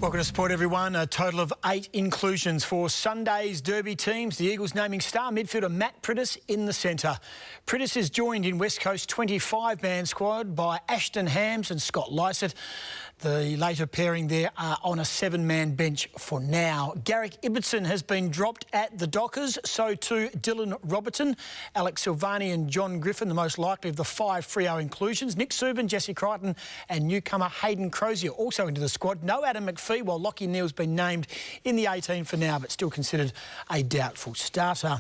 Welcome to Sport, everyone. A total of 8 inclusions for Sunday's Derby teams. The Eagles naming star midfielder Matt Priddis in the centre. Priddis is joined in West Coast's 25-man squad by Ashton Hams and Scott Lysett. The later pairing there are on a 7-man bench for now. Garrick Ibbotson has been dropped at the Dockers, so too Dylan Robertson, Alex Silvani and John Griffin, the most likely of the 5 Freo inclusions. Nick Subin, Jesse Crichton and newcomer Hayden Crozier also into the squad. No Adam McPhee, while Lockie Neal's been named in the 18 for now, but still considered a doubtful starter.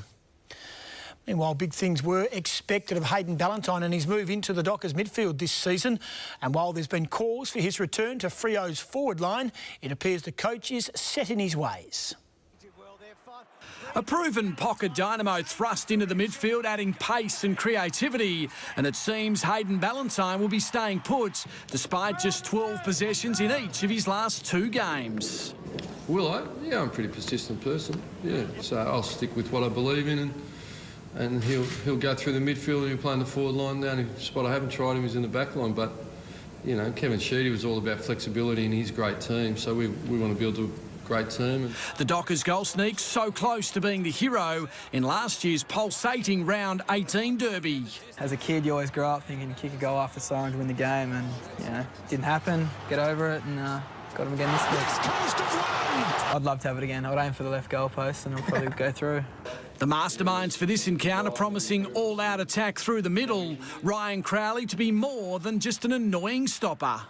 Meanwhile, big things were expected of Hayden Ballantyne and his move into the Dockers midfield this season. And while there's been calls for his return to Freo's forward line, it appears the coach is set in his ways. A proven pocket dynamo thrust into the midfield, adding pace and creativity. And it seems Hayden Ballantyne will be staying put, despite just 12 possessions in each of his last 2 games. Will I? Yeah, I'm a pretty persistent person. Yeah, so I'll stick with what I believe in, and he'll go through the midfield and he'll play in the forward line. The only spot I haven't tried him is in the back line, but, you know, Kevin Sheedy was all about flexibility in his great team, so we want to build a great team. The Dockers goal sneak so close to being the hero in last year's pulsating round 18 derby. As a kid, you always grow up thinking you kick a goal after siren to win the game, and, you know, it didn't happen. Get over it, and got him again this week. I'd love to have it again. I'd aim for the left goal post and it'll probably go through. The masterminds for this encounter promising all-out attack through the middle. Ryan Crowley to be more than just an annoying stopper.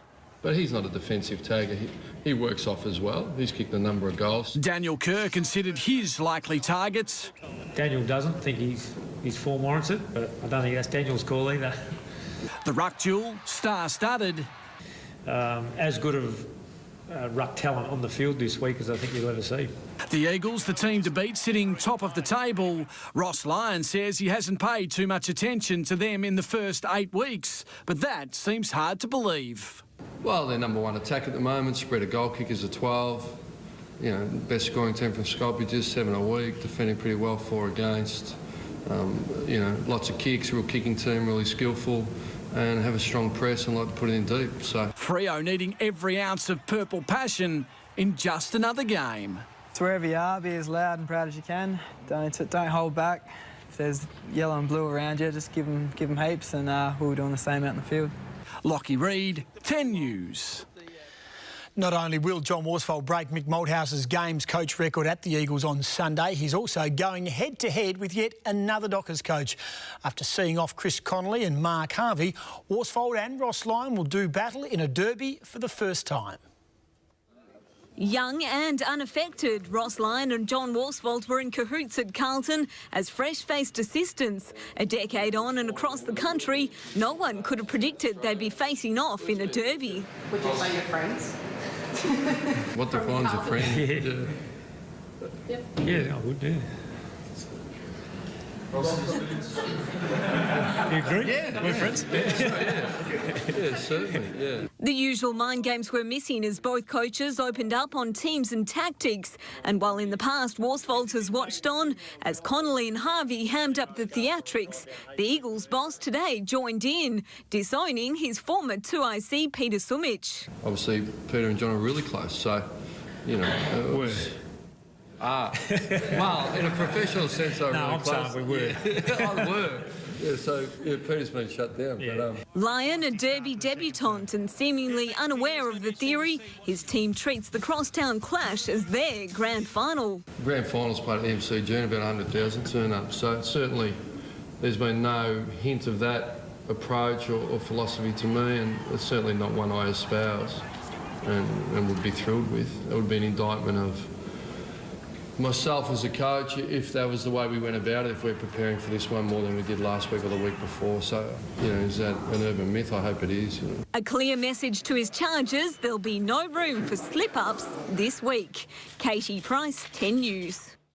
But he's not a defensive tagger. He works off as well. He's kicked a number of goals. Daniel Kerr considered his likely targets. Daniel doesn't think his form warrants it, but I don't think that's Daniel's call either. The ruck duel, star-studded. As good of ruck talent on the field this week as I think you'll ever see. The Eagles, the team to beat, sitting top of the table. Ross Lyon says he hasn't paid too much attention to them in the first 8 weeks, but that seems hard to believe. Well, their number 1 attack at the moment, spread of goal kickers of 12. You know, best scoring team from Sculpey, 7 a week, defending pretty well 4 against. You know, lots of kicks, real kicking team, really skillful, and have a strong press and like to put it in deep. So Freo needing every ounce of purple passion in just another game. So wherever you are, be as loud and proud as you can. Don't hold back. If there's yellow and blue around you, just give them heaps, and we'll be doing the same out in the field. Lockie Reid, 10 News. Not only will John Worsfold break Mick Malthouse's games coach record at the Eagles on Sunday, he's also going head-to-head with yet another Dockers coach. After seeing off Chris Connolly and Mark Harvey, Worsfold and Ross Lyon will do battle in a derby for the first time. Young and unaffected, Ross Lyon and John Worsfold were in cahoots at Carlton as fresh-faced assistants. A decade on and across the country, no one could have predicted they'd be facing off in a derby. Would you say you're friends? what defines a friend? Yeah, I would, yeah. You agree? Yeah, we're friends. Yeah, certainly, yeah. The usual mind games were missing as both coaches opened up on teams and tactics. And while in the past Worsfold has watched on as Connolly and Harvey hammed up the theatrics, the Eagles boss today joined in, disowning his former 2IC Peter Sumich. Obviously, Peter and John are really close, so, you know. Well, in a professional sense, I I'm saying we were. Yeah, I were. Yeah, so Peter's been shut down. Yeah. But, Lyon, a derby debutant and seemingly unaware of the theory, his team treats the crosstown clash as their grand final. Grand finals played at the MCG and about 100,000 turn up, so certainly there's been no hint of that approach or philosophy to me, and it's certainly not one I espouse and would be thrilled with. It would be an indictment of myself as a coach if that was the way we went about it, if we're preparing for this one more than we did last week or the week before. So, you know, is that an urban myth? I hope it is. You know. A clear message to his charges, there'll be no room for slip-ups this week. Katie Price, 10 News.